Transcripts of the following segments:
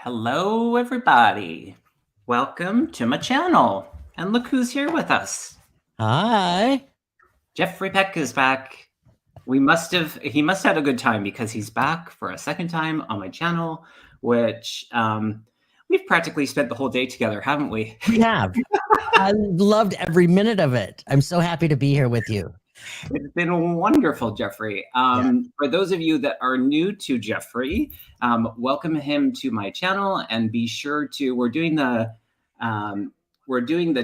Hello, everybody. Welcome to my channel. And look who's here with us. Hi. Jeffrey Peck is back. He must have had a good time because he's back for a second time on my channel, which we've practically spent the whole day together, haven't we? We have. I loved every minute of it. I'm so happy to be here with you. It's been wonderful, Jeffrey. For those of you that are new to Jeffrey, welcome him to my channel, and be sure to, we're doing the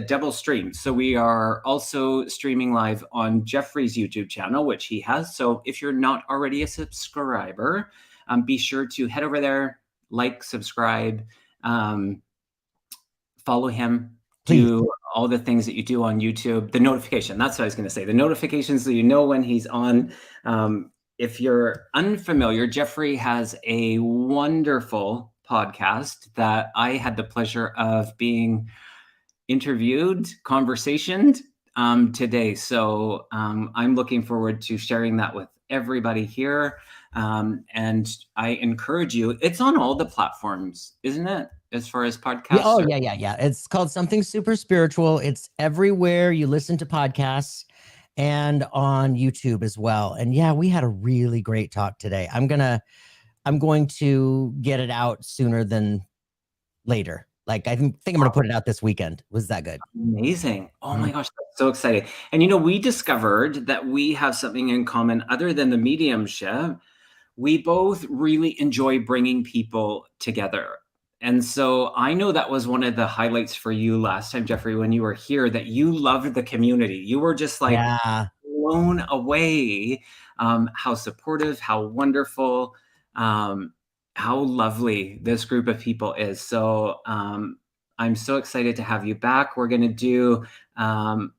double stream. So we are also streaming live on Jeffrey's YouTube channel, which he has. So if you're not already a subscriber, be sure to head over there, like, subscribe, follow him. Do all the things that you do on YouTube. The notification, that's what I was going to say. The notifications so you know when he's on. If you're unfamiliar, Jeffrey has a wonderful podcast that I had the pleasure of being interviewed, conversationed today. So I'm looking forward to sharing that with everybody here. And I encourage you, it's on all the platforms, isn't it? As far as podcasts? Yeah. It's called Something Super Spiritual. It's everywhere you listen to podcasts and on YouTube as well. And yeah, we had a really great talk today. I'm going to get it out sooner than later. Like I think I'm going to put it out this weekend. Was that good? Amazing. Oh my gosh, that's so exciting. And we discovered that we have something in common other than the mediumship. We both really enjoy bringing people together. And so I know that was one of the highlights for you last time, Jeffrey, when you were here, that you loved the community. You were just like blown away, how supportive, how wonderful, how lovely this group of people is. So I'm so excited to have you back. We're going to do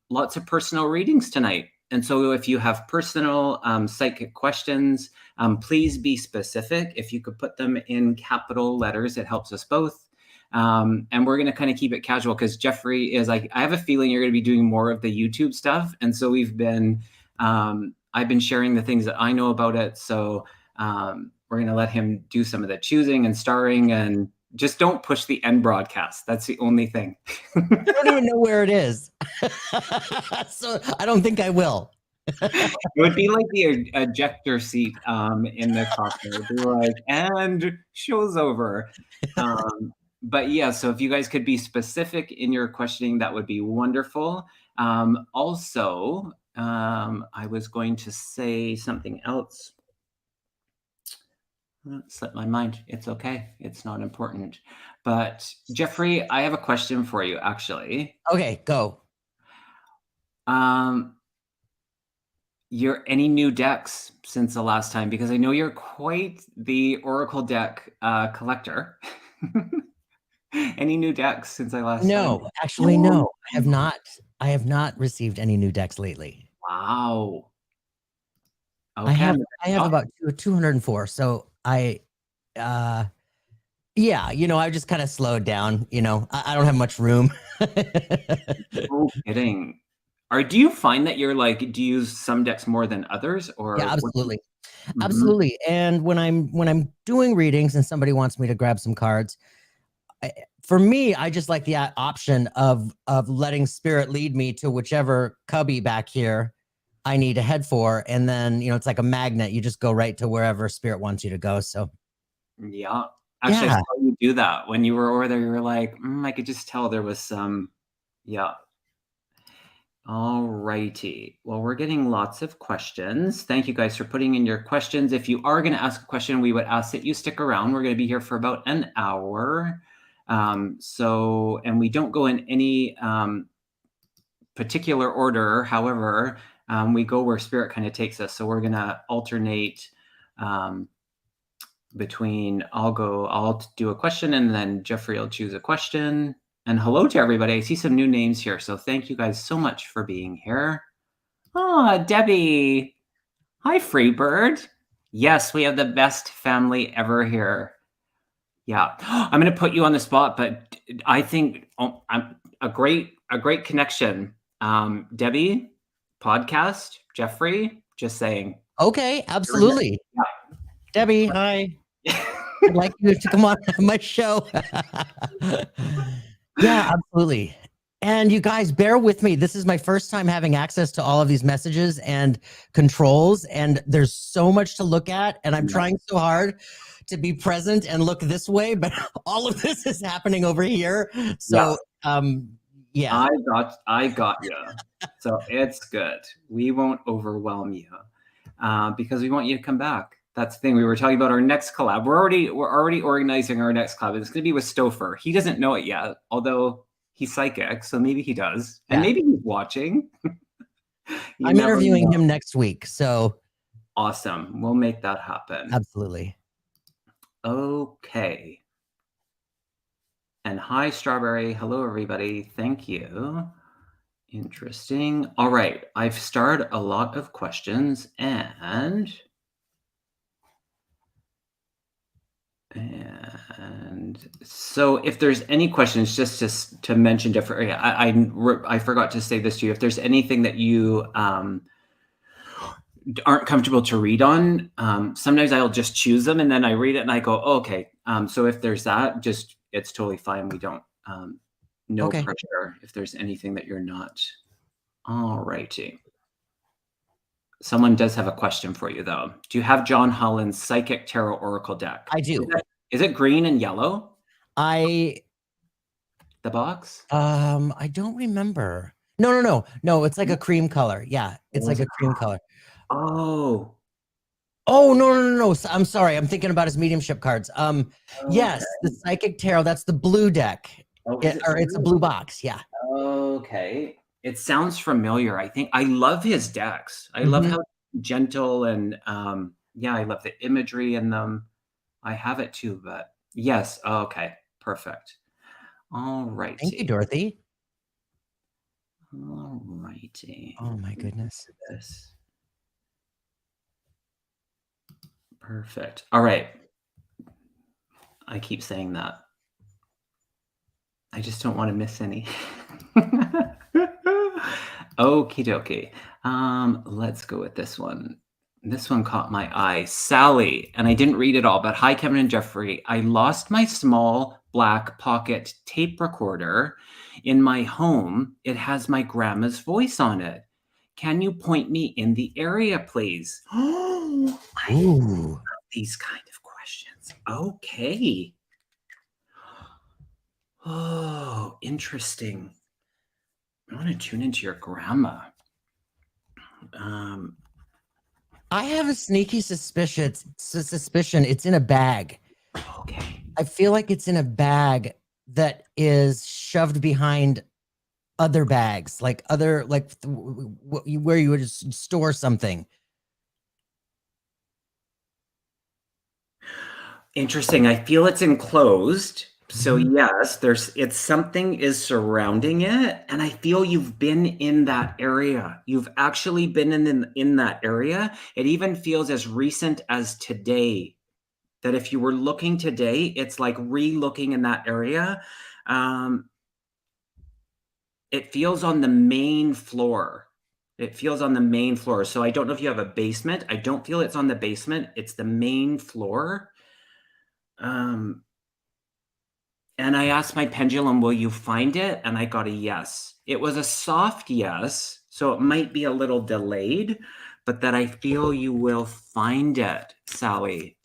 lots of personal readings tonight. And so if you have personal psychic questions, please be specific. If you could put them in capital letters, it helps us both. And we're going to kind of keep it casual because Jeffrey is like, I have a feeling you're going to be doing more of the YouTube stuff. And so I've been sharing the things that I know about it. So we're going to let him do some of the choosing and starring, and just don't push the end broadcast. That's the only thing. I don't even know where it is. So I don't think I will. It would be like the ejector seat in the cockpit. It would be like, and show's over. But yeah, so if you guys could be specific in your questioning, that would be wonderful. Also, I was going to say something else. Slipped my mind. It's okay. It's not important. But Jeffrey, I have a question for you, actually. Okay, go. Any new decks since the last time? Because I know you're quite the Oracle deck collector. Any new decks since I last time? No, actually, no. I have not received any new decks lately. Wow. Okay. I have about 204. So I just kind of slowed down. I don't have much room. No kidding. Do you find that you're like, do you use some decks more than others, or? Yeah, absolutely. Absolutely. And when I'm doing readings and somebody wants me to grab some cards, for me, I just like the option of letting spirit lead me to whichever cubby back here I need to head for. And then, it's like a magnet. You just go right to wherever spirit wants you to go. So yeah. Actually, I saw you do that when you were over there. You were like, I could just tell there was some, yeah. All righty. Well, we're getting lots of questions. Thank you guys for putting in your questions. If you are going to ask a question, we would ask that you stick around. We're going to be here for about an hour. And we don't go in any particular order. However, we go where spirit kind of takes us. So we're going to alternate between I'll do a question, and then Jeffrey will choose a question. And hello to everybody. I see some new names here. So thank you guys so much for being here. Oh, Debbie. Hi, Freebird. Yes, we have the best family ever here. Yeah. I'm going to put you on the spot, but I think I'm a great connection. Debbie, podcast, Jeffrey, just saying. Okay, absolutely. Yeah. Debbie, hi. I'd like you to come on my show. Yeah, absolutely. And you guys, bear with me. This is my first time having access to all of these messages and controls, and there's so much to look at. And I'm trying so hard to be present and look this way, but all of this is happening over here. So, yeah. I got you. So it's good. We won't overwhelm you because we want you to come back. That's the thing. We were talking about our next collab. We're already organizing our next collab. It's going to be with Stouffer. He doesn't know it yet, although he's psychic, so maybe he does, and maybe he's watching. I'm interviewing him next week, so awesome. We'll make that happen. Absolutely. Okay. And hi, Strawberry. Hello, everybody. Thank you. Interesting. All right. I've starred a lot of questions and so if there's any questions, just to mention different, I forgot to say this to you. If there's anything that you aren't comfortable to read on, sometimes I'll just choose them and then I read it and I go, oh, okay. So if there's that, it's totally fine. We don't, no pressure if there's anything that you're not. All righty. Someone does have a question for you, though. Do you have John Holland's Psychic Tarot Oracle deck? I do. Is it green and yellow? The box? I don't remember. No. It's like a cream color. Yeah, it's like a cream color. Oh, no. I'm sorry. I'm thinking about his mediumship cards. Yes, the Psychic Tarot. That's the blue deck. It's a blue box. Yeah. Okay. It sounds familiar. I think I love his decks. I love how gentle and I love the imagery in them. I have it too, but yes. Okay. Perfect. All right. Thank you, Dorothy. All righty. Oh my goodness. Perfect. All right. I keep saying that. I just don't want to miss any. Okie dokie. Let's go with this one. This one caught my eye. Sally, and I didn't read it all, but hi, Kevin and Jeffrey. I lost my small black pocket tape recorder in my home. It has my grandma's voice on it. Can you point me in the area, please? Oh, I love these kind of questions. Okay. Oh, interesting. I want to tune into your grandma. I have a sneaky suspicion it's in a bag. Okay. I feel like it's in a bag that is shoved behind other bags, where you would just store something. Interesting. I feel it's enclosed. So yes, it's something is surrounding it. And I feel you've been in that area. You've actually been in that area. It even feels as recent as today, that if you were looking today, it's like re-looking in that area. It feels on the main floor. So I don't know if you have a basement. I don't feel it's on the basement. It's the main floor. And I asked my pendulum, will you find it? And I got a yes. It was a soft yes, so it might be a little delayed, but that I feel you will find it, Sally.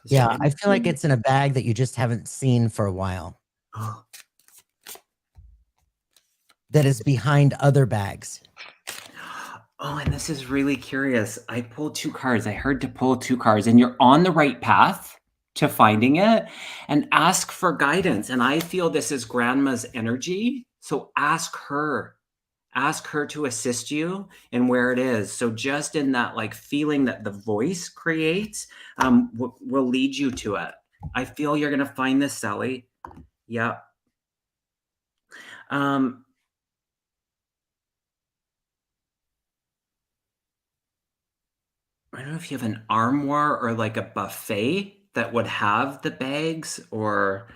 Yeah, I feel like it's in a bag that you just haven't seen for a while. That is behind other bags. Oh, and this is really curious. I pulled 2 cards. I heard to pull 2 cards, and you're on the right path to finding it, and ask for guidance. And I feel this is grandma's energy. So ask her to assist you in where it is. So just in that like feeling that the voice creates will lead you to it. I feel you're going to find this, Sally. Yeah. I don't know if you have an armoire or like a buffet that would have the bags or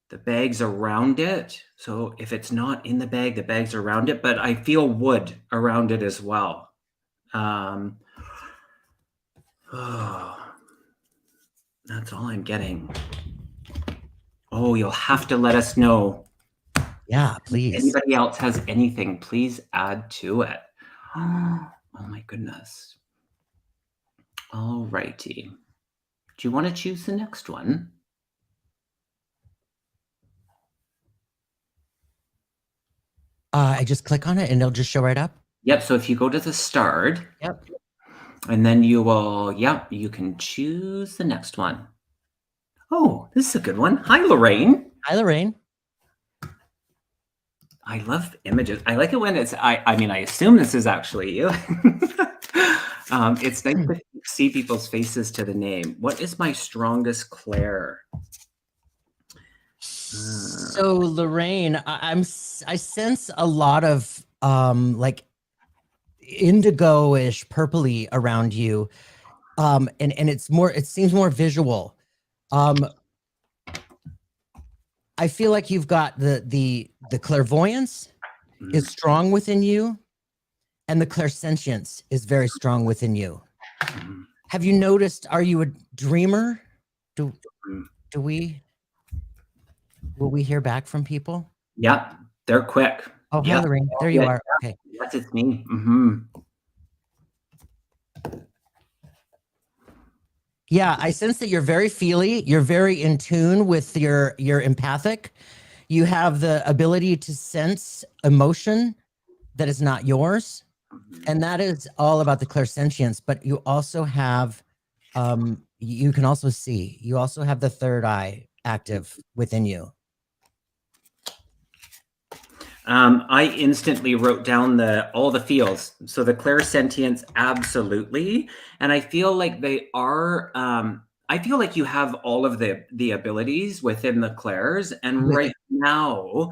the bags around it. So if it's not in the bag, the bags around it, but I feel wood around it as well. That's all I'm getting. Oh, you'll have to let us know. Yeah, please. Anybody else has anything, please add to it. Oh my goodness. All righty. Do you want to choose the next one? I just click on it and it'll just show right up. Yep. So if you go to the start, Yep. and then you will, yep, you can choose the next one. Oh, this is a good one. Hi, Lorraine. Hi, Lorraine. I love images. I like it when it's, I mean, I assume this is actually you. It's nice to see people's faces to the name. What is my strongest Claire? So Lorraine, I sense a lot of like indigo-ish purpley around you. And it seems more visual. I feel like you've got the clairvoyance is strong within you, and the clairsentience is very strong within you. Have you noticed, are you a dreamer? Will we hear back from people? Yep, they're quick. Oh, hi, Lorraine. There you are. Okay. Yes, it's me. Yeah, I sense that you're very feely. You're very in tune with your empathic. You have the ability to sense emotion that is not yours. And that is all about the clairsentience. But you also have, you can also see. You also have the third eye active within you. I instantly wrote down all the feels. So the clairsentience, absolutely. And I feel like they are, I feel like you have all of the abilities within the clairs. And right now,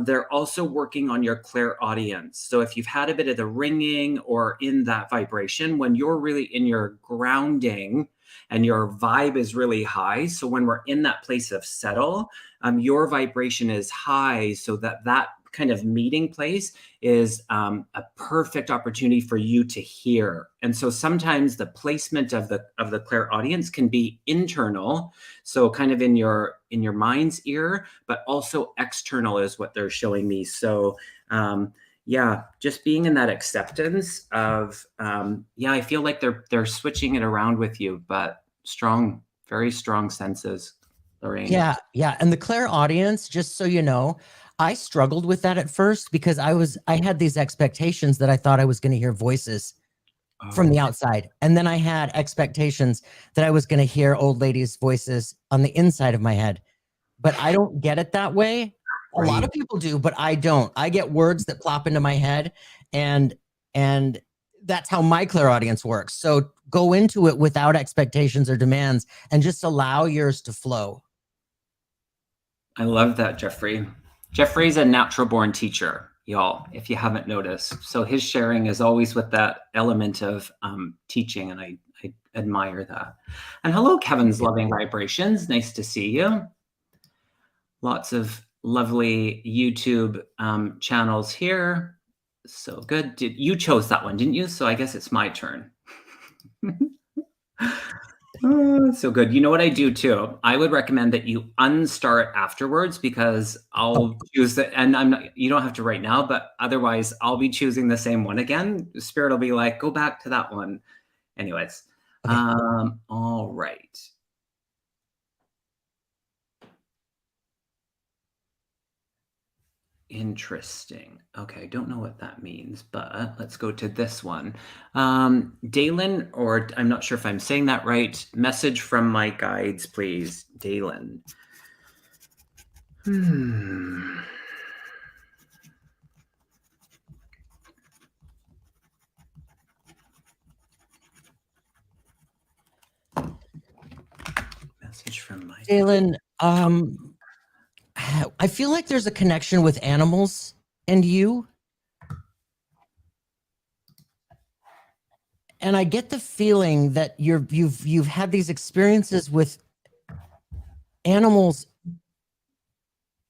they're also working on your clairaudience. So if you've had a bit of the ringing or in that vibration, when you're really in your grounding and your vibe is really high. So when we're in that place of settle, your vibration is high, so that kind of meeting place is a perfect opportunity for you to hear. And so sometimes the placement of the clairaudience can be internal, so kind of in your mind's ear, but also external is what they're showing me. So yeah, just being in that acceptance of yeah, I feel like they're switching it around with you, but strong, very strong senses, Lorraine. Yeah, and the clairaudience, just so you know, I struggled with that at first because I had these expectations that I thought I was going to hear voices from the outside. And then I had expectations that I was going to hear old ladies' voices on the inside of my head. But I don't get it that way. A lot of people do, but I don't. I get words that plop into my head, and that's how my clairaudience works. So go into it without expectations or demands and just allow yours to flow. I love that, Jeffrey. Jeffrey's a natural born teacher, y'all, if you haven't noticed. So his sharing is always with that element of teaching, and I admire that. And hello, Kevin's Loving Vibrations. Nice to see you. Lots of lovely YouTube channels here. So good. You chose that one, didn't you? So I guess it's my turn. Oh, so good. You know what I do too? I would recommend that you unstart afterwards, because I'll choose that, and you don't have to right now, but otherwise I'll be choosing the same one again. Spirit will be like, go back to that one. Anyways. Okay. All right. Interesting. Okay, I don't know what that means, but let's go to this one. Dalen, or I'm not sure if I'm saying that right. Message from my guides, please. Dalen. Message from my Dalen, I feel like there's a connection with animals and you. And I get the feeling that you've had these experiences with animals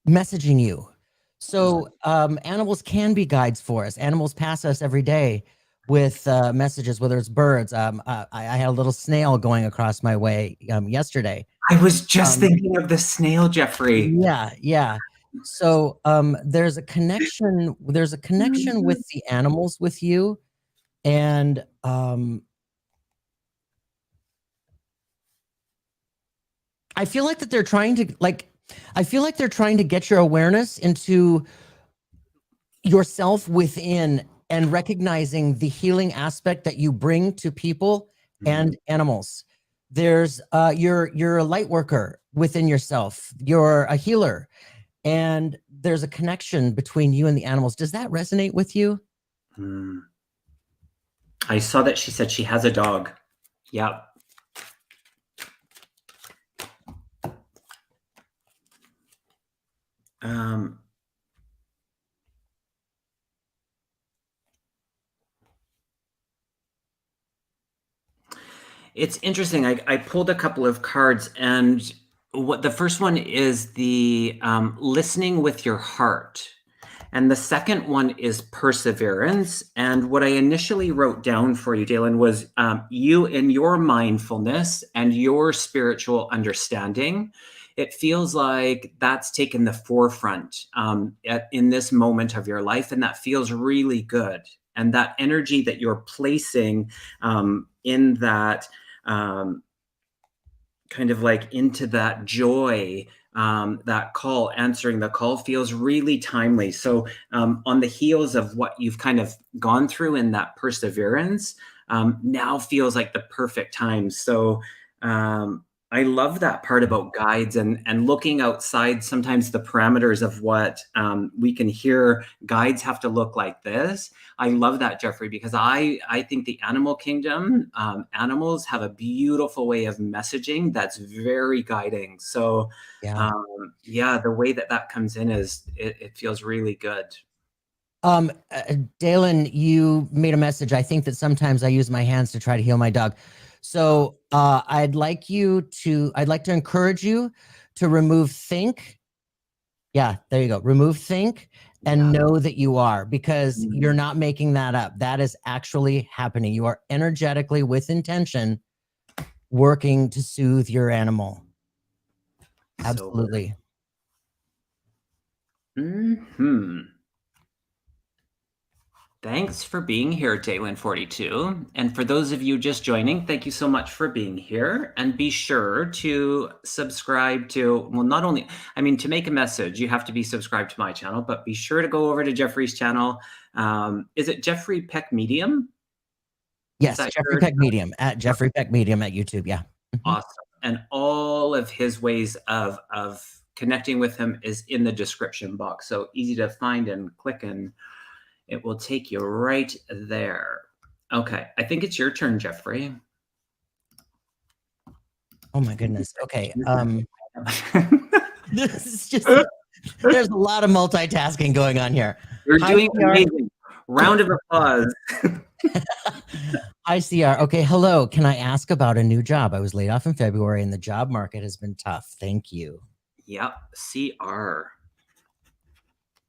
messaging you. So animals can be guides for us. Animals pass us every day. with messages, whether it's birds. I had a little snail going across my way yesterday. I was just thinking of the snail, Jeffrey. Yeah, yeah. So there's a connection. There's a connection with the animals with you, and I feel like that they're trying to I feel like they're trying to get your awareness into yourself within and recognizing the healing aspect that you bring to people and animals. There's you're a light worker within yourself. You're a healer, and there's a connection between you and the animals. Does that resonate with you? I saw that she said she has a dog. Yeah. It's interesting. I pulled a couple of cards, and what the first one is the listening with your heart. And the second one is perseverance. And what I initially wrote down for you, Dalen, was you in your mindfulness and your spiritual understanding. It feels like that's taken the forefront in this moment of your life. And that feels really good. And that energy that you're placing in that kind of like into that joy, that call, answering the call feels really timely. So on the heels of what you've kind of gone through in that perseverance, now feels like the perfect time. So I love that part about guides and looking outside sometimes the parameters of what we can hear. Guides have to look like this. I love that, Jeffrey, because I think the animal kingdom, animals have a beautiful way of messaging that's very guiding. So yeah, the way that comes in is it feels really good. Dalen, you made a message. I think that sometimes I use my hands to try to heal my dog. So I'd like to encourage you to remove think. Yeah, there you go. Remove think and know that you are, because you're not making that up. That is actually happening. You are energetically with intention working to soothe your animal. Absolutely. Thanks for being here, Dalen42. And for those of you just joining, thank you so much for being here. And be sure to subscribe to, well, not only, I mean, to make a message, you have to be subscribed to my channel, but be sure to go over to Jeffrey's channel. Is it Jeffrey Peck Medium? Yes, Jeffrey Peck Medium, at Jeffrey Peck Medium at YouTube. Yeah. Awesome. And all of his ways of connecting with him is in the description box. So easy to find and click, and it will take you right there. Okay, I think it's your turn, Jeffrey. Oh my goodness. Okay. This is just, there's a lot of multitasking going on here. You're doing amazing. Round of applause. Hi, CR. Okay, hello. Can I ask about a new job? I was laid off in February and the job market has been tough. Thank you. Yep, CR.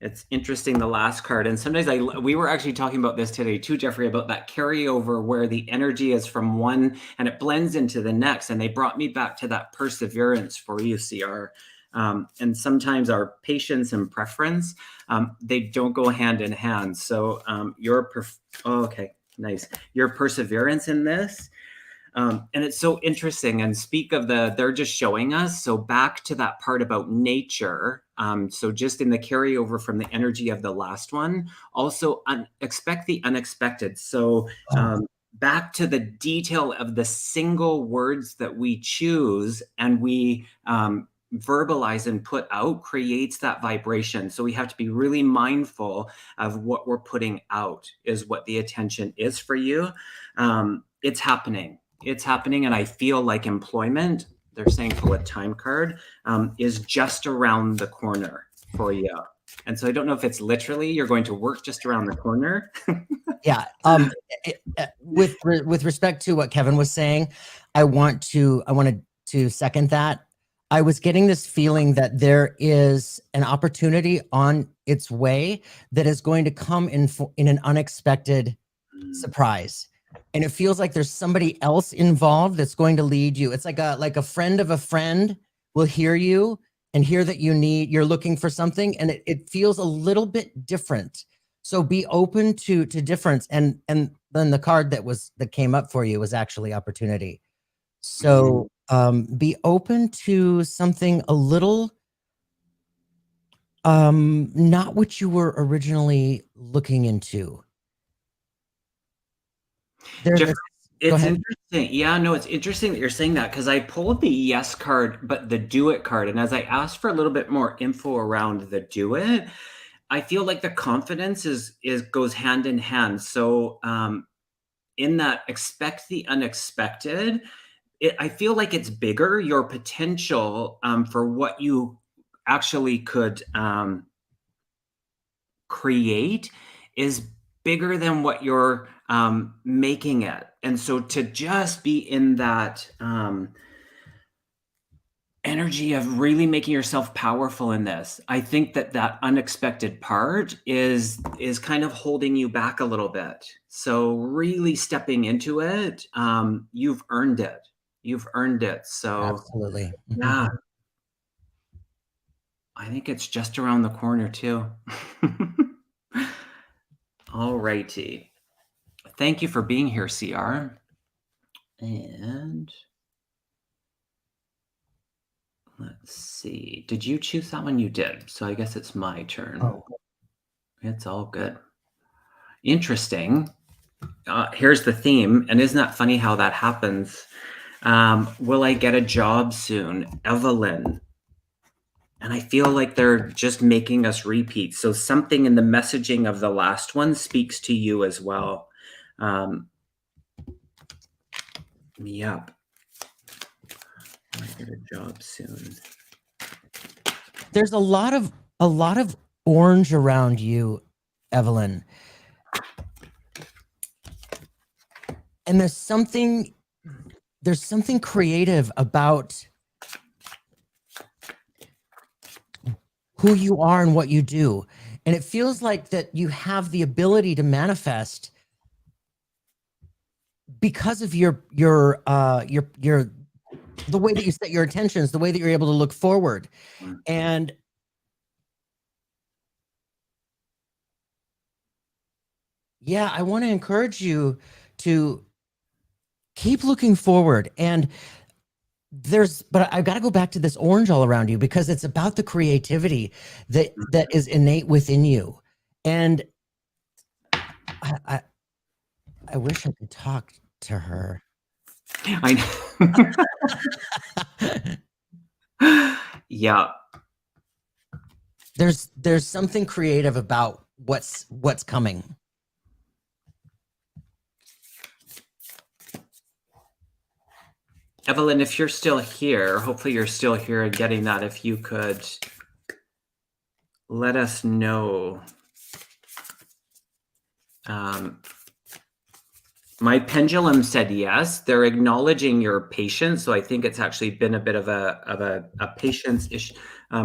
It's interesting, the last card. And sometimes we were actually talking about this today too, Jeffrey, about that carryover where the energy is from one and it blends into the next. And they brought me back to that perseverance for you, CR. And sometimes our patience and preference, they don't go hand in hand. So okay, nice. Your perseverance in this. And it's so interesting, and speak of they're just showing us. So back to that part about nature. So just in the carryover from the energy of the last one, also expect the unexpected. So back to the detail of the single words that we choose and we verbalize and put out creates that vibration. So we have to be really mindful of what we're putting out is what the attention is for you. It's happening. It's happening. And I feel like employment, they're saying for a time card, is just around the corner for you. And so I don't know if it's literally you're going to work just around the corner. Yeah. With respect to what Kevin was saying, I wanted to second that. I was getting this feeling that there is an opportunity on its way that is going to come in an unexpected surprise. And it feels like there's somebody else involved that's going to lead you. It's like a friend of a friend will hear you and hear that you're looking for something, and it feels a little bit different. So be open to difference. And then the card that came up for you was actually opportunity. So be open to something a little not what you were originally looking into. Jeff, Go it's ahead. interesting. Yeah, no, it's interesting that you're saying that, because I pulled the yes card, but the do it card. And as I asked for a little bit more info around the do it, I feel like the confidence is goes hand in hand. So in that expect the unexpected, I feel like it's bigger. Your potential for what you actually could create is bigger than what you're making it. And so to just be in that energy of really making yourself powerful in this, I think that that unexpected part is kind of holding you back a little bit. So really stepping into it, you've earned it. You've earned it. So Absolutely. yeah, I think it's just around the corner too. All righty. Thank you for being here, CR. And let's see. Did you choose that one? You did. So I guess it's my turn. Oh. It's all good. Interesting. Here's the theme. And isn't that funny how that happens? Will I get a job soon? Evelyn. And I feel like they're just making us repeat. So something in the messaging of the last one speaks to you as well. Yep. I get a job soon. There's a lot of orange around you, Evelyn. And there's something creative about who you are and what you do. And it feels like that you have the ability to manifest because of your the way that you set your intentions, the way that you're able to look forward. And yeah, I want to encourage you to keep looking forward. And but I've got to go back to this orange all around you, because it's about the creativity that is innate within you. And I wish I could talk to her. I know. Yeah. There's something creative about what's coming. Evelyn, if you're still here, hopefully you're still here and getting that. If you could let us know. My pendulum said yes. They're acknowledging your patience, so I think it's actually been a bit of a patience-ish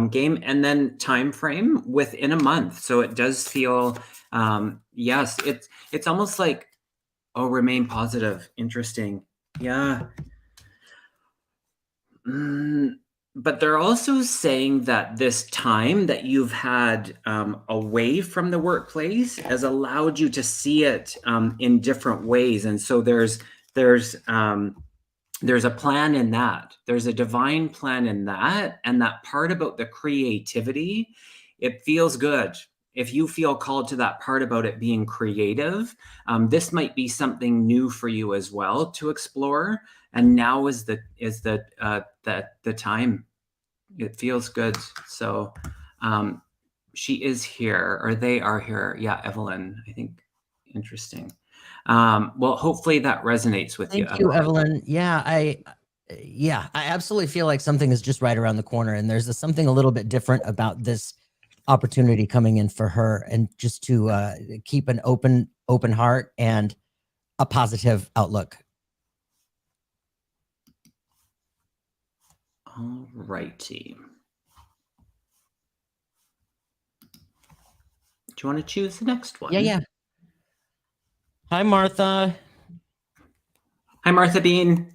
game, and then time frame within a month. So it does feel yes. It's almost like, oh, remain positive. Interesting. Yeah. But they're also saying that this time that you've had away from the workplace has allowed you to see it in different ways. And so there's a plan in that. There's a divine plan in that. And that part about the creativity, it feels good. If you feel called to that part about it being creative, this might be something new for you as well to explore. And now is the time. It feels good. So she is here, or they are here. Yeah, Evelyn, I think. Interesting. Well, hopefully that resonates with you. Thank you, Evelyn. Yeah, I absolutely feel like something is just right around the corner, and there's something a little bit different about this opportunity coming in for her, and just to keep an open heart and a positive outlook. All righty. Do you want to choose the next one? Yeah. Hi, Martha. Hi, Martha Bean.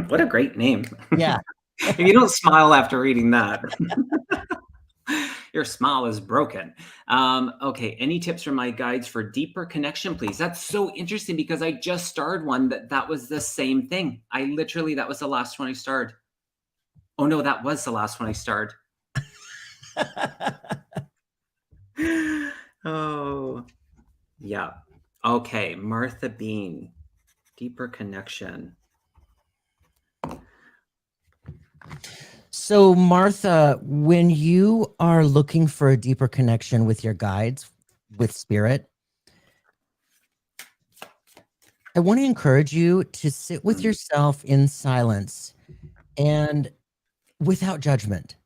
What a great name. Yeah. If you don't smile after reading that, your smile is broken. Okay, any tips from my guides for deeper connection, please? That's so interesting because I just starred one that was the same thing. That was the last one I starred. Oh no, that was the last one I starred. Oh, yeah. Okay, Martha Bean, deeper connection. So, Martha, when you are looking for a deeper connection with your guides, with spirit, I want to encourage you to sit with yourself in silence and without judgment.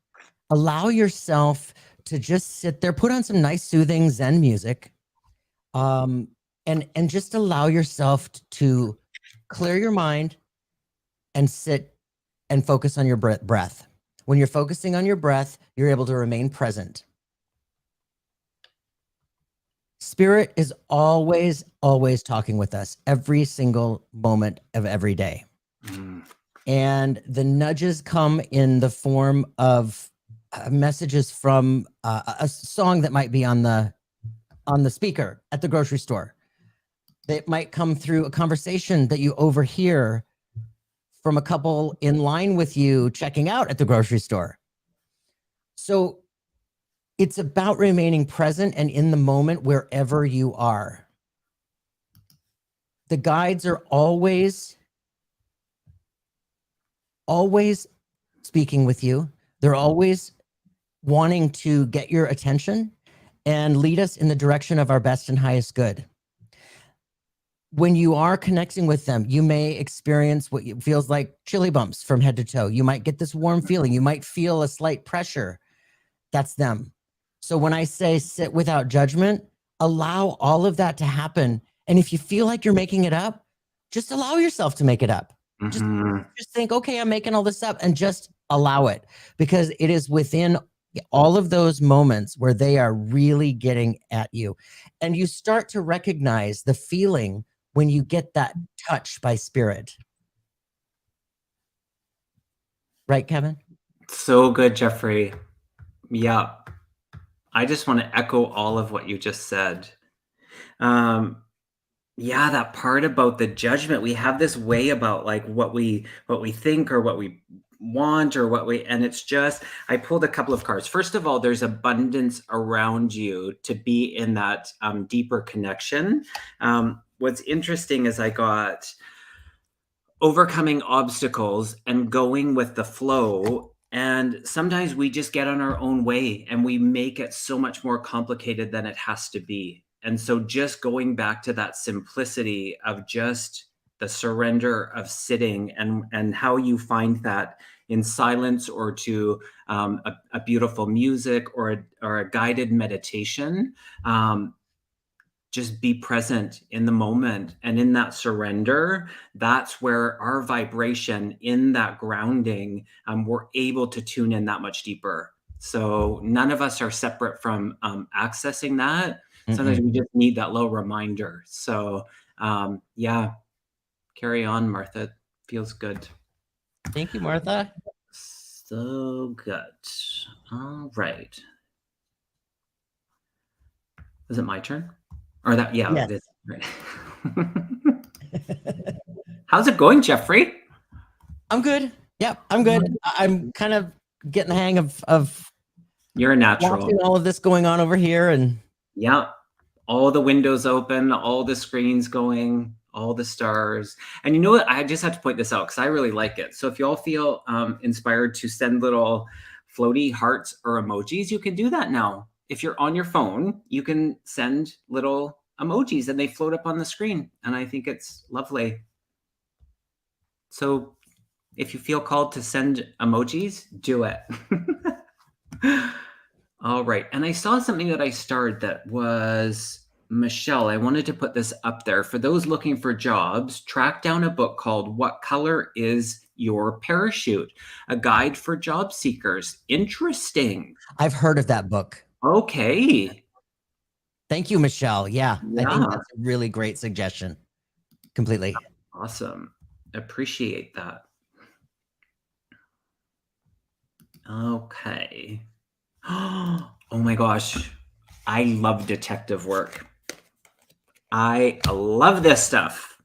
Allow yourself to just sit there, put on some nice, soothing Zen music, and just allow yourself to clear your mind and sit and focus on your breath. When you're focusing on your breath, you're able to remain present. Spirit is always, always talking with us every single moment of every day. And the nudges come in the form of messages from a song that might be on the speaker at the grocery store. It might come through a conversation that you overhear from a couple in line with you checking out at the grocery store. So it's about remaining present and in the moment wherever you are. The guides are always speaking with you. They're always wanting to get your attention and lead us in the direction of our best and highest good. When you are connecting with them, you may experience what feels like chilly bumps from head to toe. You might get this warm feeling. You might feel a slight pressure. That's them. So when I say sit without judgment, allow all of that to happen. And if you feel like you're making it up, just allow yourself to make it up. Just think, okay, I'm making all this up, and just allow it, because it is within all of those moments where they are really getting at you. And you start to recognize the feeling when you get that touch by spirit. Right, Kevin? So good, Jeffrey. Yeah. I just want to echo all of what you just said. Yeah, that part about the judgment. We have this way about like what we think or what we want or and it's just, I pulled a couple of cards. First of all, there's abundance around you to be in that deeper connection. What's interesting is I got overcoming obstacles and going with the flow. And sometimes we just get on our own way and we make it so much more complicated than it has to be. And so just going back to that simplicity of just the surrender of sitting, and how you find that in silence or to a beautiful music or a guided meditation. Just be present in the moment, and in that surrender, that's where our vibration, in that grounding, we're able to tune in that much deeper. So none of us are separate from accessing that. Sometimes we just need that little reminder. So yeah, carry on, Martha. Feels good. Thank you, Martha. So good. All right. Is it my turn? Or that, yeah, yes. It is. Right. How's it going, Jeffrey? I'm good. Yep, I'm good. I'm kind of getting the hang of You're a natural. watching all of this going on over here, and yeah, all the windows open, all the screens going, all the stars. And you know what? I just have to point this out because I really like it. So if you all feel inspired to send little floaty hearts or emojis, you can do that now. If you're on your phone, you can send little emojis and they float up on the screen. And I think it's lovely. So if you feel called to send emojis, do it. All right. And I saw something that I starred that was Michelle. I wanted to put this up there. For those looking for jobs, track down a book called What Color is Your Parachute? A Guide for Job Seekers. Interesting. I've heard of that book. Okay. Thank you, Michelle. Yeah, I think that's a really great suggestion. completely. Awesome. Appreciate that. Okay. Oh my gosh. I love detective work. I love this stuff.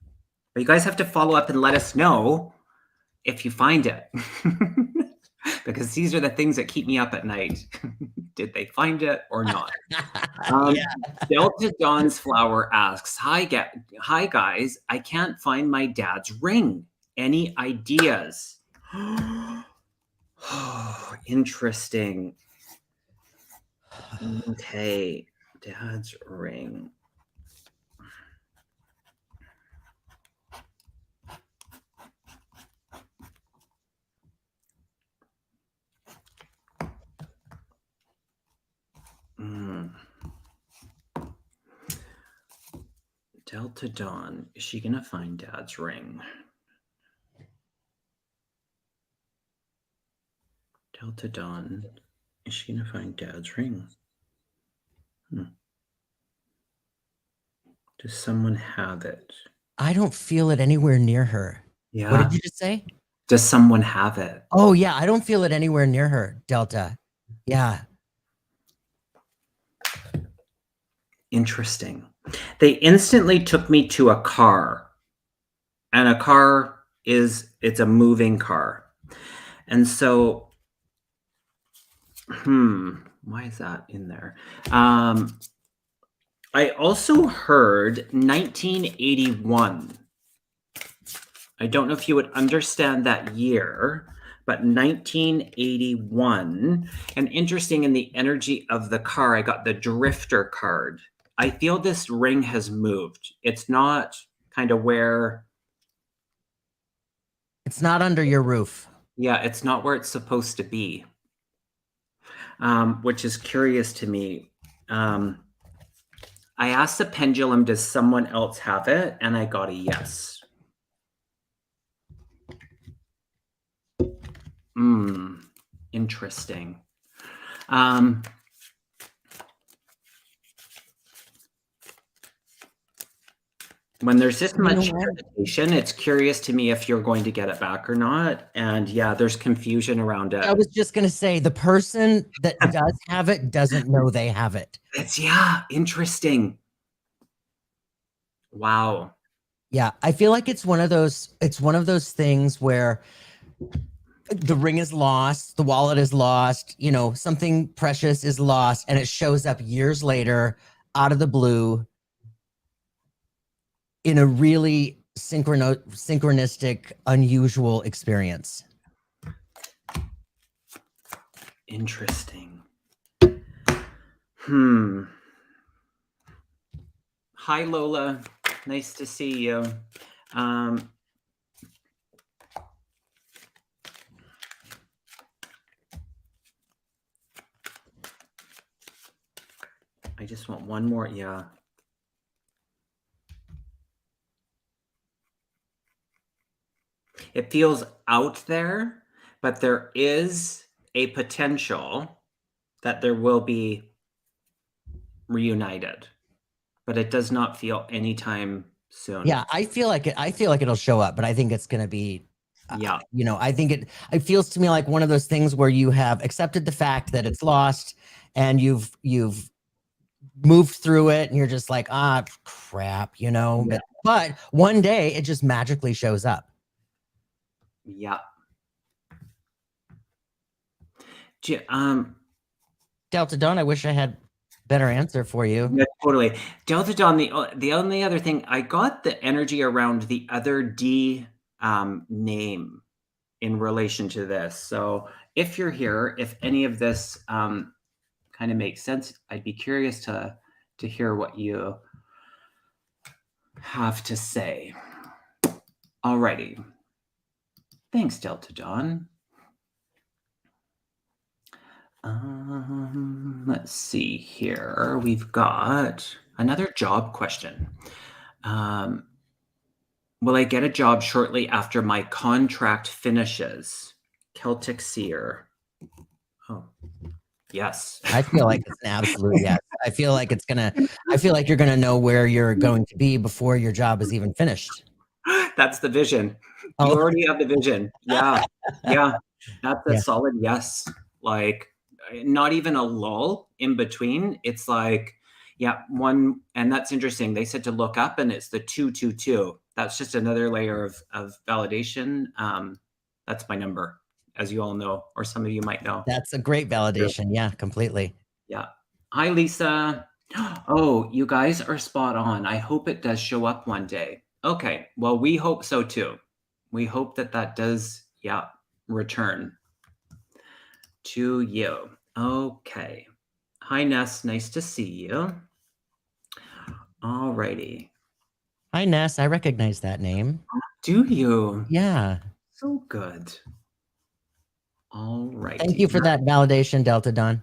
But you guys have to follow up and let us know if you find it. Because these are the things that keep me up at night. Did they find it or not? Yeah. Delta Dawn's Flower asks, hi guys, I can't find my dad's ring. Any ideas? Oh, interesting. Okay, dad's ring. Delta Dawn, is she gonna find dad's ring? Delta Dawn, is she gonna find dad's ring? Does someone have it? I don't feel it anywhere near her. Yeah. What did you just say? Does someone have it? Oh yeah, I don't feel it anywhere near her, Delta. Yeah. Interesting. They instantly took me to a car. And a car it's a moving car. And so why is that in there? I also heard 1981. I don't know if you would understand that year, but 1981. And interesting, in the energy of the car, I got the drifter card. I feel this ring has moved. It's not kind of where. It's not under your roof. Yeah, it's not where it's supposed to be, which is curious to me. I asked the pendulum, does someone else have it? And I got a yes. Interesting. When there's this much hesitation, it's curious to me if you're going to get it back or not. And yeah, there's confusion around it. I was just going to say, the person that does have it doesn't know they have it. It's interesting. Wow. Yeah, I feel like it's one of those things where the ring is lost, the wallet is lost, you know, something precious is lost, and it shows up years later out of the blue in a really synchronistic, unusual experience. Interesting. Hi, Lola. Nice to see you. I just want one more. Yeah. It feels out there, but there is a potential that there will be reunited, but it does not feel anytime soon. Yeah, I feel like it'll show up, but I think it's going to be, you know, I think it feels to me like one of those things where you have accepted the fact that it's lost and you've moved through it and you're just like, crap, you know, but one day it just magically shows up. Yeah. Delta Dawn, I wish I had better answer for you. Yeah, totally. Delta Dawn, the only other thing, I got the energy around the other D name in relation to this. So if you're here, if any of this kind of makes sense, I'd be curious to hear what you have to say. Alrighty. Thanks, Delta Dawn. Let's see here. We've got another job question. Will I get a job shortly after my contract finishes? Celtic Seer. Oh, yes. I feel like it's an absolute yes. I feel like you're gonna know where you're going to be before your job is even finished. That's the vision. You Oh, already have the vision. Yeah. Yeah. That's a yeah. solid yes. Like, not even a lull in between. It's like, yeah, one, and that's interesting. They said to look up, and it's the 222. That's just another layer of validation. That's my number, as you all know, or some of you might know. That's a great validation. Yeah, completely. Yeah. Hi, Lisa. Oh, you guys are spot on. I hope it does show up one day. Okay. Well, we hope so too. We hope that that does, yeah, return to you. Okay. Hi, Ness. Nice to see you. All righty. Hi, Ness. I recognize that name. Do you? Yeah. So good. All righty. Thank you for that validation, Delta Dawn.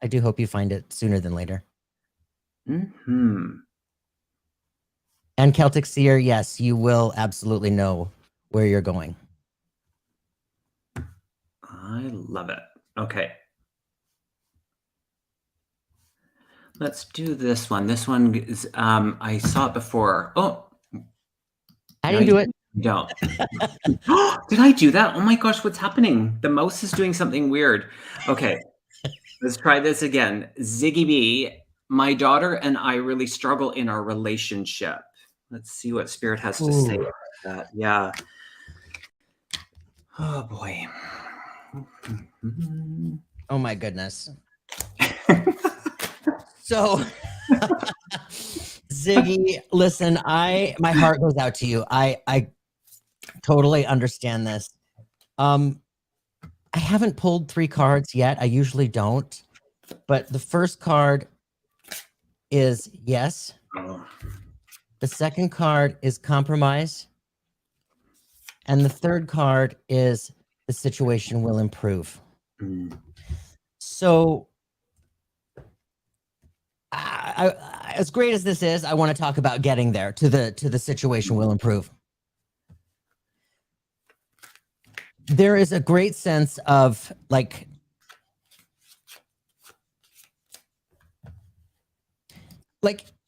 I do hope you find it sooner than later. Mm-hmm. And Celtic Seer, yes, you will absolutely know where you're going. I love it. Okay. Let's do this one. This one is, I saw it before. Oh, I didn't do it. no. Did I do that? Oh my gosh, what's happening? The mouse is doing something weird. Okay, let's try this again. Ziggy B, my daughter and I really struggle in our relationship. Let's see what Spirit has to say about that. Yeah. Oh boy. Oh my goodness. So Ziggy, listen, my heart goes out to you. I totally understand this. I haven't pulled 3 cards yet. I usually don't. But the first card is yes. Oh. The second card is compromise. And the third card is the situation will improve. Mm. So as great as this is, I want to talk about getting there to the situation will improve. There is a great sense of like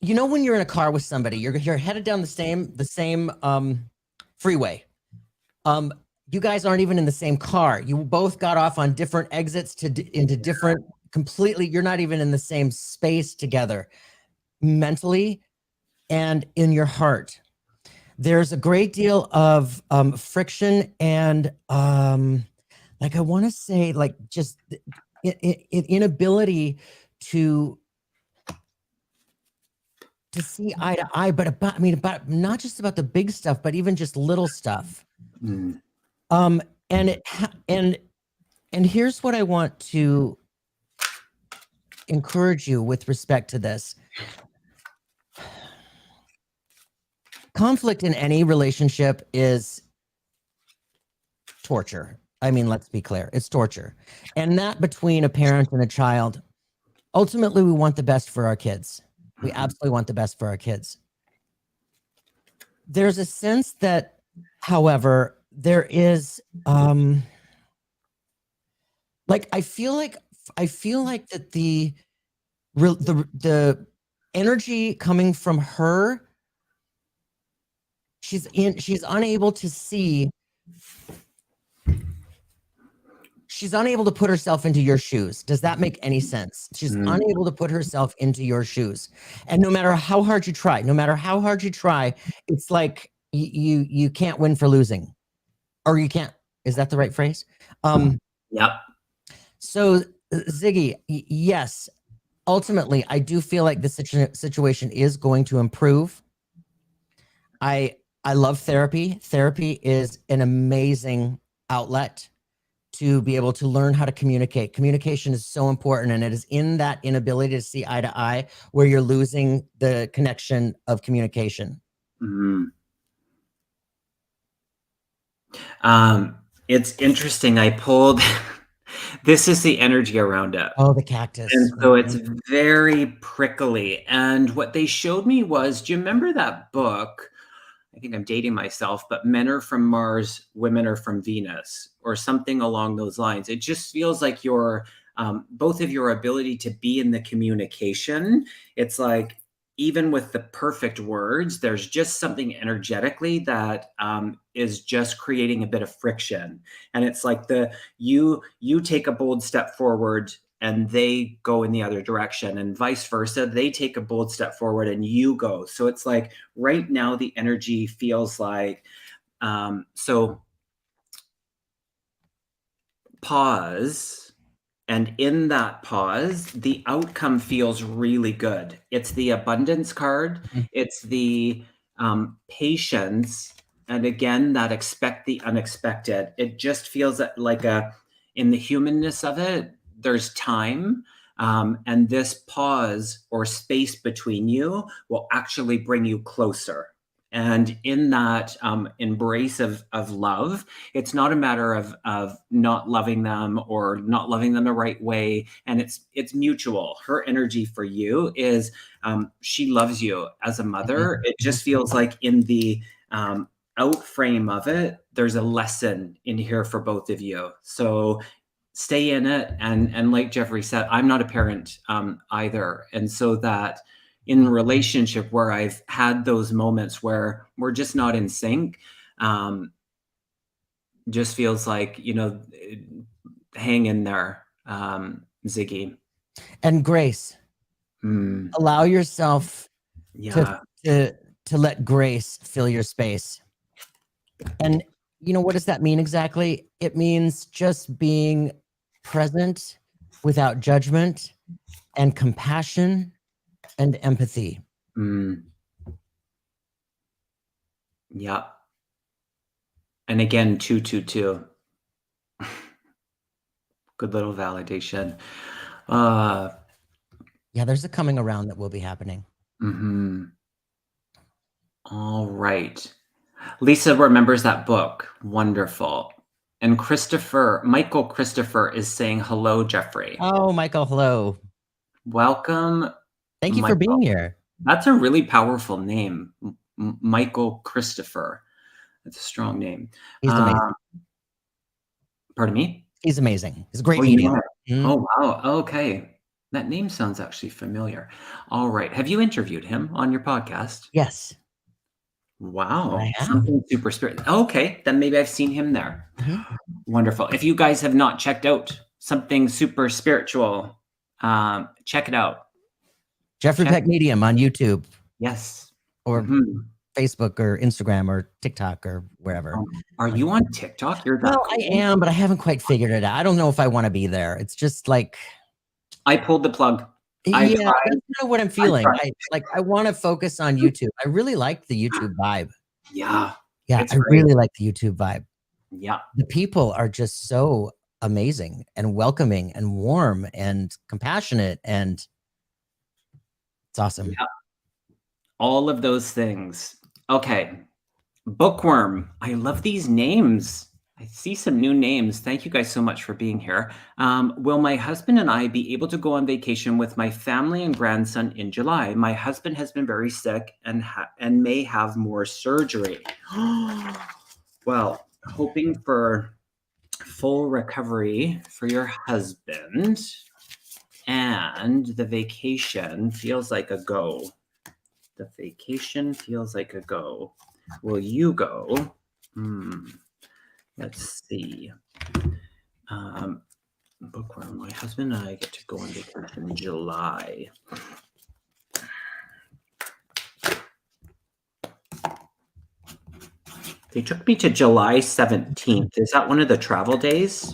you know when you're in a car with somebody, you're headed down the same freeway. You guys aren't even in the same car. You both got off on different exits into different completely. You're not even in the same space together mentally and in your heart. There's a great deal of friction and like I want to say like just inability to see eye to eye, but about not just about the big stuff, but even just little stuff. Mm. And here's what I want to encourage you with respect to this. Conflict in any relationship is torture. I mean, let's be clear, it's torture. And that between a parent and a child. Ultimately, we want the best for our kids. We absolutely want the best for our kids. There's a sense that, however, there is like I feel like that the energy coming from her, she's unable to see, she's unable to put herself into your shoes. Does that make any sense? She's unable to put herself into your shoes. And no matter how hard you try, it's like you can't win for losing. Or you can't. Is that the right phrase? Yep. So Ziggy, yes, ultimately, I do feel like the situation is going to improve. I love therapy. Therapy is an amazing outlet to be able to learn how to communicate. Communication is so important, and it is in that inability to see eye to eye where you're losing the connection of communication. Mm-hmm. It's interesting. I pulled, this is the energy around it. Oh, the cactus. And so it's very prickly. And what they showed me was, do you remember that book? I think I'm dating myself, but Men Are From Mars, Women Are From Venus, or something along those lines. It just feels like your, both of your ability to be in the communication. It's like even with the perfect words, there's just something energetically that is just creating a bit of friction. And it's like you take a bold step forward and they go in the other direction, and vice versa. They take a bold step forward and you go. So it's like right now the energy feels like so pause. And in that pause, the outcome feels really good. It's the abundance card. It's the patience. And again, that expect the unexpected. It just feels like in the humanness of it, there's time. And this pause or space between you will actually bring you closer. And in that embrace of love, it's not a matter of not loving them or not loving them the right way, and it's mutual. Her energy for you is she loves you as a mother. It just feels like in the out frame of it, there's a lesson in here for both of you. So stay in it, and like Jeffrey said, I'm not a parent either, and so that in relationship where I've had those moments where we're just not in sync, just feels like, hang in there, Ziggy. And Grace, allow yourself Yeah. to let grace fill your space. And what does that mean exactly? It means just being present without judgment and compassion and empathy. Yeah. And again, 222. Good little validation. Yeah, there's a coming around that will be happening. All right. Lisa remembers that book. Wonderful. And Michael Christopher is saying hello, Jeffrey. Oh, Michael, hello. Welcome. Thank you for being here. That's a really powerful name, Michael Christopher. That's a strong name. He's amazing. Pardon me? He's amazing. He's a great medium. Oh, wow. Okay. That name sounds actually familiar. All right. Have you interviewed him on your podcast? Yes. Wow. I have. Something super spirit. Okay. Then maybe I've seen him there. Wonderful. If you guys have not checked out Something Super Spiritual, check it out. Jeffrey Peck Medium on YouTube. Yes. Or Facebook or Instagram or TikTok or wherever. Are you on TikTok? Well, I am, but I haven't quite figured it out. I don't know if I want to be there. It's just like I pulled the plug. That's kind of what I'm feeling. I want to focus on YouTube. I really like the YouTube vibe. Yeah. Yeah, I really like the YouTube vibe. Yeah. The people are just so amazing and welcoming and warm and compassionate, and it's awesome. Yeah. All of those things. Okay. Bookworm. I love these names. I see some new names. Thank you guys so much for being here. Will my husband and I be able to go on vacation with my family and grandson in July? My husband has been very sick and may have more surgery. Well, hoping for full recovery for your husband. And the vacation feels like a go. The vacation feels like a go. Will you go? Let's see. Bookworm. My husband and I get to go on vacation in July. They took me to July 17th. Is that one of the travel days?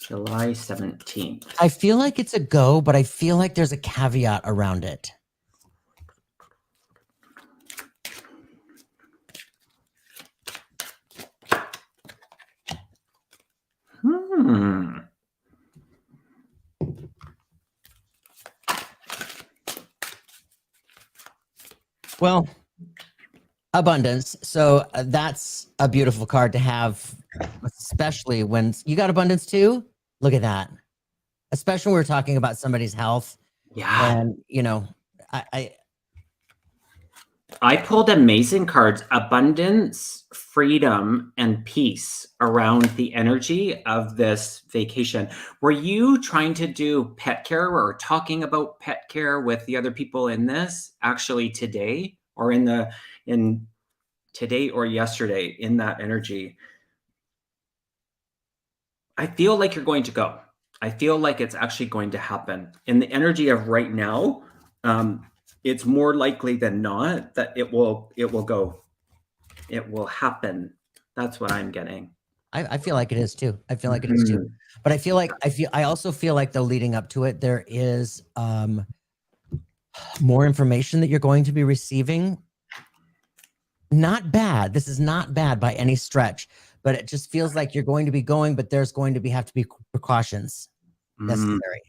July 17th. I feel like it's a go, but I feel like there's a caveat around it. Well, abundance. So that's a beautiful card to have, especially when you got abundance too. Look at that. Especially when we're talking about somebody's health. Yeah. And, I pulled amazing cards, abundance, freedom, and peace around the energy of this vacation. Were you trying to do pet care or talking about pet care with the other people in this actually today or in today or yesterday in that energy? I feel like you're going to go. I feel like it's actually going to happen. In the energy of right now, it's more likely than not that it will go. It will happen. That's what I'm getting. I feel like it is too. I feel like it is too. But I also feel like though leading up to it, there is more information that you're going to be receiving. Not bad. This is not bad by any stretch, but it just feels like you're going to be going, but there's going to have to be precautions necessary.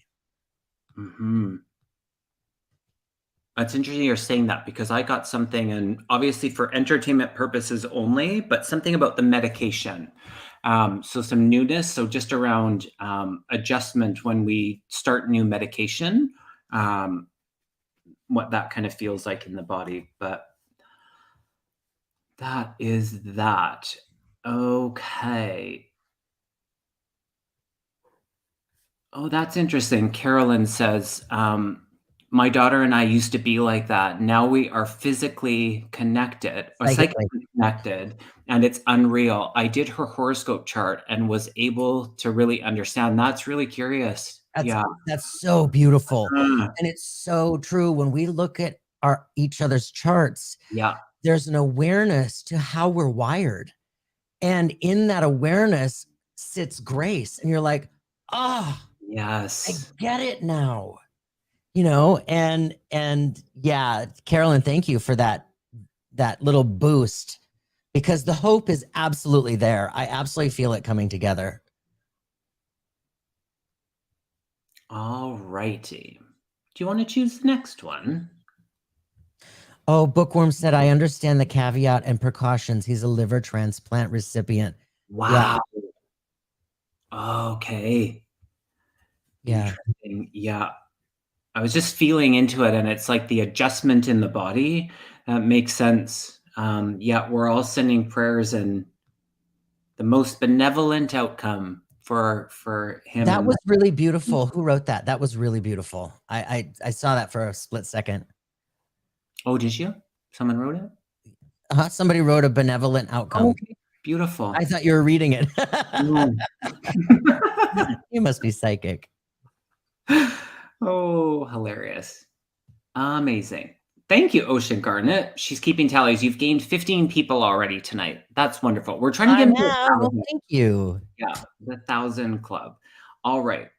That's interesting you're saying that because I got something, and obviously for entertainment purposes only, but something about the medication. So some newness. So just around adjustment when we start new medication, what that kind of feels like in the body. But that is that. Okay. Oh, that's interesting. Carolyn says, my daughter and I used to be like that. Now we are physically connected or psychically connected, and it's unreal. I did her horoscope chart and was able to really understand. That's really curious. That's so beautiful. And it's so true. When we look at each other's charts, there's an awareness to how we're wired. And in that awareness sits grace. And you're like, oh, yes, I get it now. You know, and yeah, Carolyn, thank you for that little boost, because the hope is absolutely there. I absolutely feel it coming together. All righty. Do you want to choose the next one? Oh, Bookworm said, I understand the caveat and precautions. He's a liver transplant recipient. Wow. Yeah. Okay. Yeah. Yeah. I was just feeling into it, and it's like the adjustment in the body that makes sense. Yeah, we're all sending prayers and the most benevolent outcome for him. That was really beautiful. Who wrote that? That was really beautiful. I saw that for a split second. Oh, did you? Someone wrote it? Somebody wrote a benevolent outcome. Okay. Beautiful. I thought you were reading it. You must be psychic. Oh, hilarious. Amazing. Thank you, Ocean Garnet. She's keeping tallies. You've gained 15 people already tonight. That's wonderful. We're trying to get well, thank you. Yeah, the 1,000 club. All right.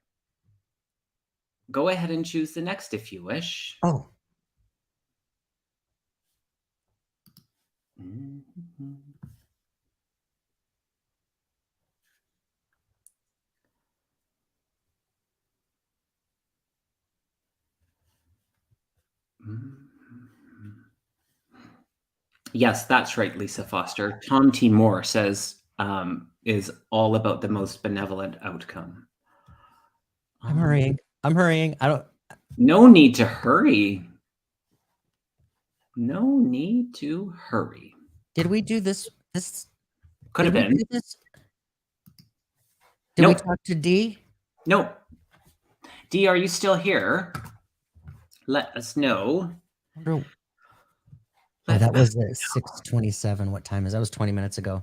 Go ahead and choose the next if you wish. Oh. Yes, that's right, Lisa Foster. Tom T. Moore says is all about the most benevolent outcome. I'm hurrying. I don't. No need to hurry. No need to hurry. Did we do this? This could have been. Did we talk to D? No. D, are you still here? Let us know. Oh, that was at 6:27. What time is that? Was 20 minutes ago.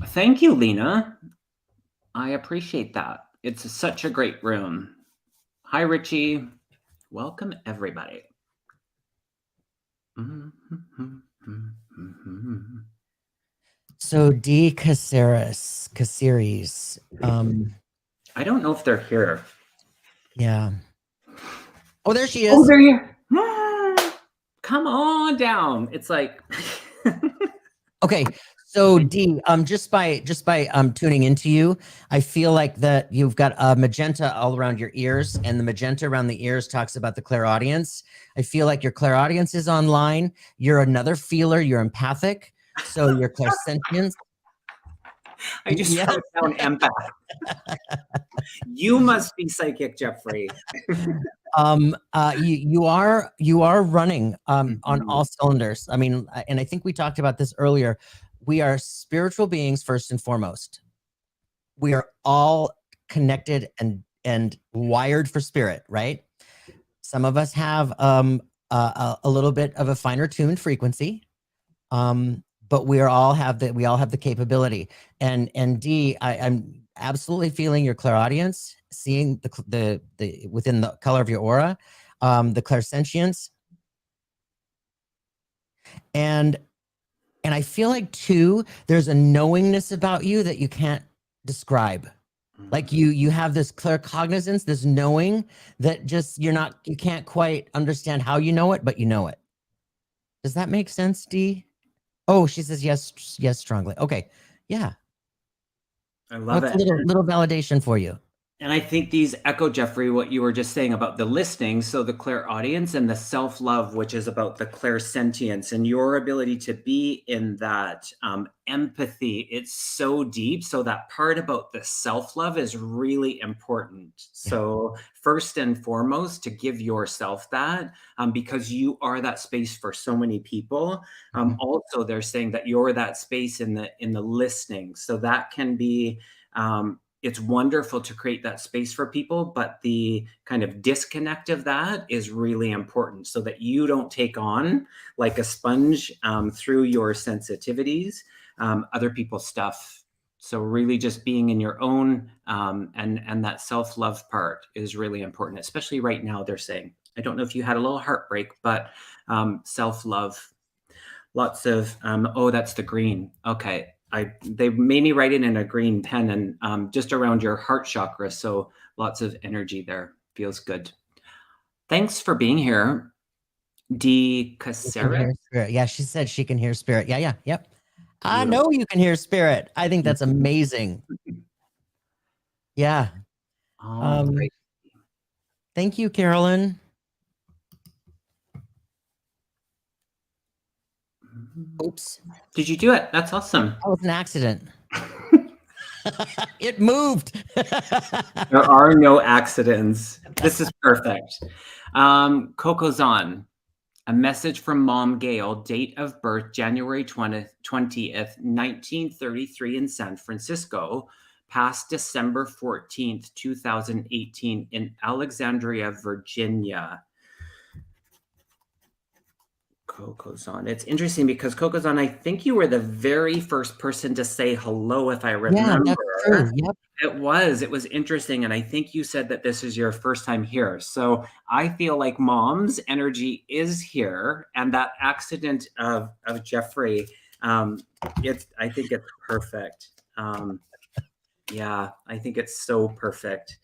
Thank you, Lena. I appreciate that. It's such a great room. Hi, Richie. Welcome, everybody. So D Caceres. I don't know if they're here. Yeah. Oh, there she is. Oh, there you are. Come on down. It's like okay. So D, just by tuning into you, I feel like that you've got magenta all around your ears, and the magenta around the ears talks about the clairaudience. I feel like your clairaudience is online. You're another feeler. You're empathic. So your clairsentience. I just wrote down empath. You must be psychic, Jeffrey. You are running on Mhm. all cylinders. I mean, and I think we talked about this earlier. We are spiritual beings first and foremost. We are all connected and wired for spirit, right? Some of us have a little bit of a finer tuned frequency, but we all have the capability. And D, I'm absolutely feeling your clairaudience, seeing the within the color of your aura, the clairsentience, and I feel like too, there's a knowingness about you that you can't describe. Like you have this claircognizance, this knowing that just you can't quite understand how you know it, but you know it. Does that make sense, D? Oh, she says yes, yes, strongly. Okay, yeah. I Oh, love it's a it. little validation for you. And I think these echo, Jeffrey, what you were just saying about the listening. So the clairaudience and the self-love, which is about the clairsentience and your ability to be in that empathy. It's so deep. So that part about the self-love is really important. So first and foremost, to give yourself that, because you are that space for so many people. Also, they're saying that you're that space in the listening. So that can be it's wonderful to create that space for people, but the kind of disconnect of that is really important so that you don't take on like a sponge through your sensitivities, other people's stuff. So really just being in your own and that self-love part is really important, especially right now, they're saying. I don't know if you had a little heartbreak, but self-love, lots of, oh, that's the green. Okay. They made me write it in a green pen and just around your heart chakra. So lots of energy there. Feels good. Thanks for being here. D. Caceres. Spirit. Yeah, she said she can hear spirit. Yeah, yeah, yep. I know you can hear spirit. I think that's amazing. Yeah. Oh, great. Thank you, Carolyn. Oops. Did you do it? That's awesome. That was an accident. It moved. There are no accidents. This is perfect. Coco Zahn, a message from Mom Gail, date of birth January 20th, 1933 in San Francisco, past December 14th, 2018 in Alexandria, Virginia. Coco Zahn. It's interesting because Coco Zahn, I think you were the very first person to say hello, if I remember. Yeah, that's true. Yep. It was interesting. And I think you said that this is your first time here. So I feel like Mom's energy is here. And that accident of Jeffrey, I think it's perfect. Yeah, I think it's so perfect.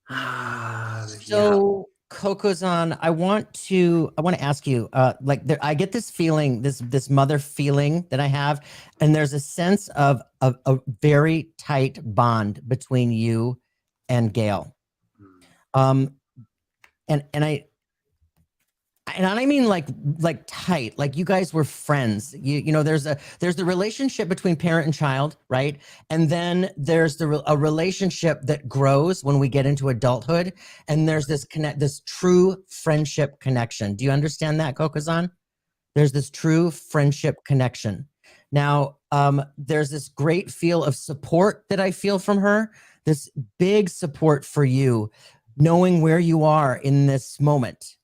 So Coco Zahn, I want to ask you, I get this feeling, this mother feeling that I have, and there's a sense of a very tight bond between you and Gail. And I mean like tight, like you guys were friends. You know, there's the relationship between parent and child, right? And then there's a relationship that grows when we get into adulthood, and there's this true friendship connection. Do you understand that, Coco Zahn? There's this true friendship connection. Now, there's this great feel of support that I feel from her, this big support for you, knowing where you are in this moment.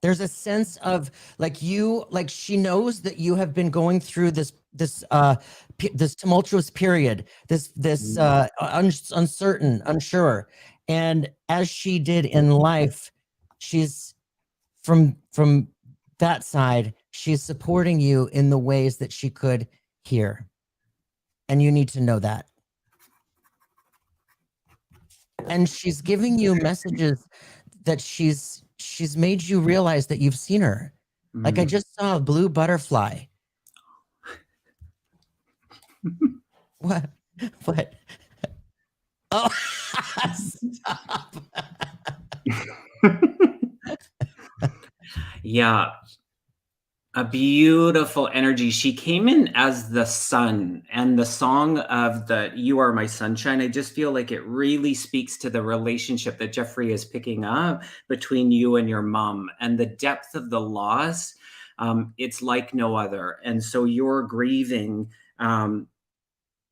There's a sense of she knows that you have been going through this tumultuous period, this uncertain, unsure, and as she did in life, she's from that side, she's supporting you in the ways that she could here, and you need to know that. And she's giving you messages that she's made you realize that you've seen her. Like I just saw a blue butterfly. What? Oh, stop. Yeah. A beautiful energy. She came in as the sun, and the song of the "You Are My Sunshine," I just feel like it really speaks to the relationship that Jeffrey is picking up between you and your mom and the depth of the loss. It's like no other. And so you're grieving, um,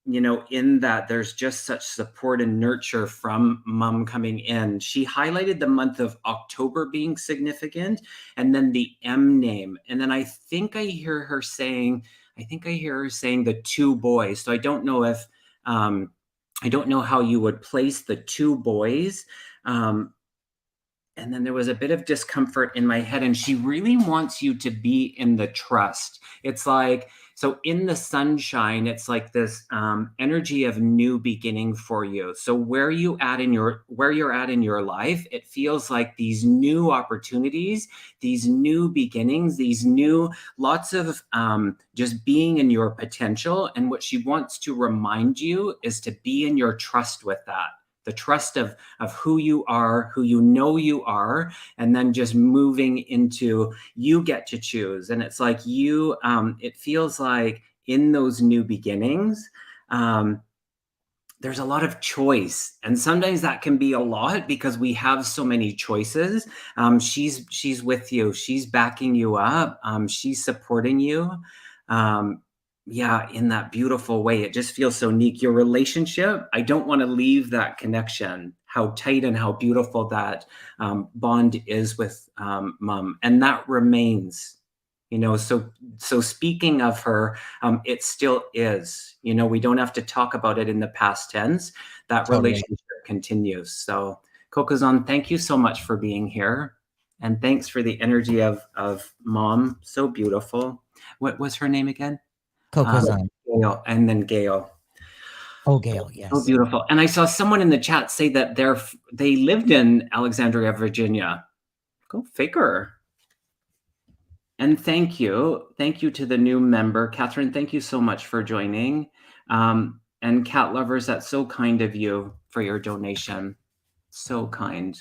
in that there's just such support and nurture from mom coming in. She highlighted the month of October being significant and then the M name. And then I think I hear her saying the two boys. So I don't know how you would place the two boys. Um, and then there was a bit of discomfort in my head, and she really wants you to be in the trust. It's like, so in the sunshine, it's like this energy of new beginning for you. So where you're at in your life, it feels like these new opportunities, these new beginnings, these new lots of just being in your potential. And what she wants to remind you is to be in your trust with that, the trust of who you are, who you are, and then just moving into you get to choose. And it's like it feels like in those new beginnings, there's a lot of choice, and sometimes that can be a lot because we have so many choices. She's with you, she's backing you up, she's supporting you. Yeah, in that beautiful way. It just feels so unique. Your relationship, I don't want to leave that connection, how tight and how beautiful that bond is with mom. And that remains, so speaking of her, it still is, we don't have to talk about it in the past tense. That Totally. relationship continues. So Kokuzan, thank you so much for being here. And thanks for the energy of mom. So beautiful. What was her name again? Kokuzan. Gail, and then Gail. Oh, Gail, So yes. beautiful. And I saw someone in the chat say that they lived in Alexandria, Virginia. Go figure. And thank you. Thank you to the new member. Catherine, thank you so much for joining. And cat lovers, that's so kind of you for your donation. So kind.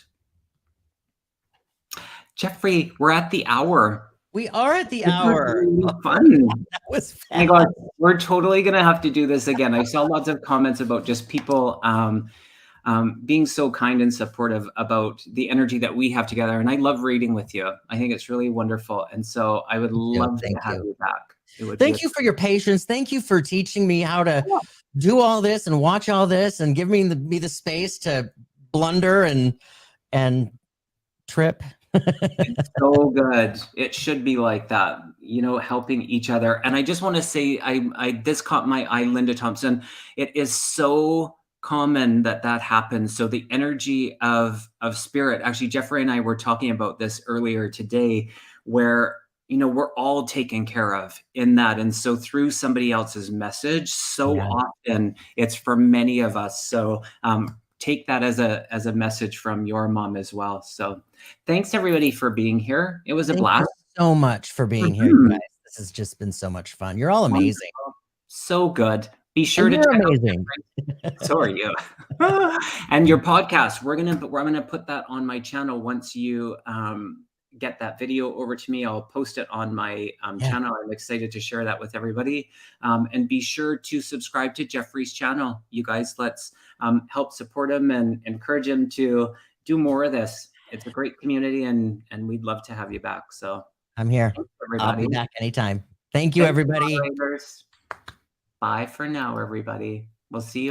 Jeffrey, we're at the hour. We are at the hour. Really fun. That was fast. Oh my God, we're totally gonna have to do this again. I saw lots of comments about just people being so kind and supportive about the energy that we have together. And I love reading with you. I think it's really wonderful. And so I would love to have you back. Thank you for your patience. Thank you for teaching me how to do all this and watch all this and give me the space to blunder and trip. It's so good. It should be like that, helping each other. And I just want to say, this caught my eye, Linda Thompson. It is so common that happens. So the energy of spirit, actually, Jeffrey and I were talking about this earlier today, where we're all taken care of in that. And so through somebody else's message, often it's for many of us. So take that as a message from your mom as well. So thanks everybody for being here. It was a blast. Thank you so much for being here, you guys. This has just been so much fun. You're all amazing. Wonderful. So good. Be sure to check amazing. out. So are you. And your podcast. We're gonna put that on my channel once you get that video over to me. I'll post it on my channel. I'm excited to share that with everybody. And be sure to subscribe to Jeffrey's channel. You guys, let's help support him and encourage him to do more of this. It's a great community, and we'd love to have you back. So I'm here. I'll be back anytime. Thank you, everybody. Bye for now, everybody. We'll see you.